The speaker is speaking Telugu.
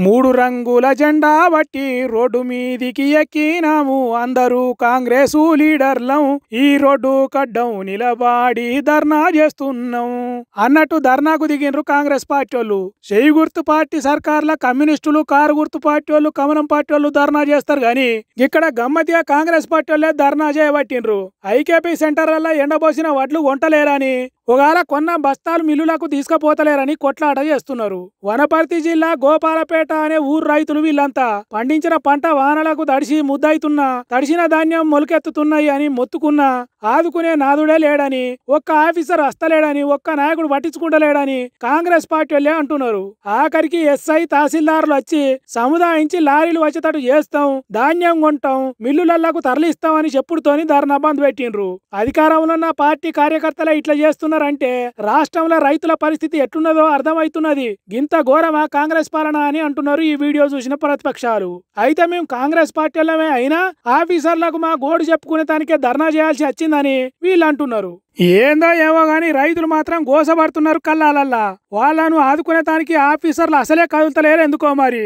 మూడు రంగుల జెండా బట్టి రోడ్డు మీదికి ఎక్కినాము అందరూ కాంగ్రెసు లీడర్లం ఈ రోడ్డు కడ్డం నిలబడి ధర్నా చేస్తున్నాం అన్నట్టు ధర్నాకు దిగినరు కాంగ్రెస్ పార్టీ వాళ్ళు. చెయ్యి గుర్తు పార్టీ సర్కార్ల కమ్యూనిస్టులు, కారు గుర్తు పార్టీ వాళ్ళు, కమలం పార్టీ వాళ్ళు ధర్నా చేస్తారు గాని ఇక్కడ గమ్మతిగా కాంగ్రెస్ పార్టీ వాళ్ళే ధర్నా చేయబట్టిండ్రు. ఐకేపీ సెంటర్లలో ఎండబోసిన వడ్లు కొంటలేరని, ఒకవేళ కొన్న బస్తాలు మిల్లులకు తీసుకుపోతలేరని కొట్లాట చేస్తున్నారు. వనపర్తి జిల్లా గోపాలపేట అనే ఊరు రైతులు వీళ్ళంతా పండించిన పంట వానలకు తడిసి ముద్దయితున్నా, తడిసిన ధాన్యం మొలకెత్తుతున్నాయి అని మొత్తుకున్నా ఆదుకునే నాదుడే లేడని, ఒక్క ఆఫీసర్ వస్తలేడని, ఒక్క నాయకుడు పట్టించుకుంటలేడని కాంగ్రెస్ పార్టీ వాళ్ళే అంటున్నారు. ఆఖరికి ఎస్ఐ, తహసీల్దార్లు వచ్చి సముదాయించి లారీలు వచ్చేటట్టు చేస్తాం, ధాన్యం కొంటాం, మిల్లులకు తరలిస్తాం అని చెప్పుడుతోని ధర్నా బంద్ పెట్టిండ్రు. అధికారంలో ఉన్న పార్టీ కార్యకర్తలే ఇట్లా చేస్తున్నారంటే రాష్ట్రంలో రైతుల పరిస్థితి ఎట్లున్నదో అర్థమవుతున్నది. గింత ఘోరమా కాంగ్రెస్ పాలన అని అంటున్నారు ఈ వీడియో చూసిన ప్రతిపక్షాలు. అయితే మేము కాంగ్రెస్ పార్టీలమే అయినా ఆఫీసర్లకు మా గోడు చెప్పుకునే దానికే ధర్నా చేయాల్సి వచ్చిందని వీళ్ళు అంటున్నారు. ఏందో ఏమో గాని రైతులు మాత్రం గోసపడుతున్నారు కల్లాలల్లా. వాళ్ళను ఆదుకునే దానికి ఆఫీసర్లు అసలే కదులుతలేరు ఎందుకో మరి.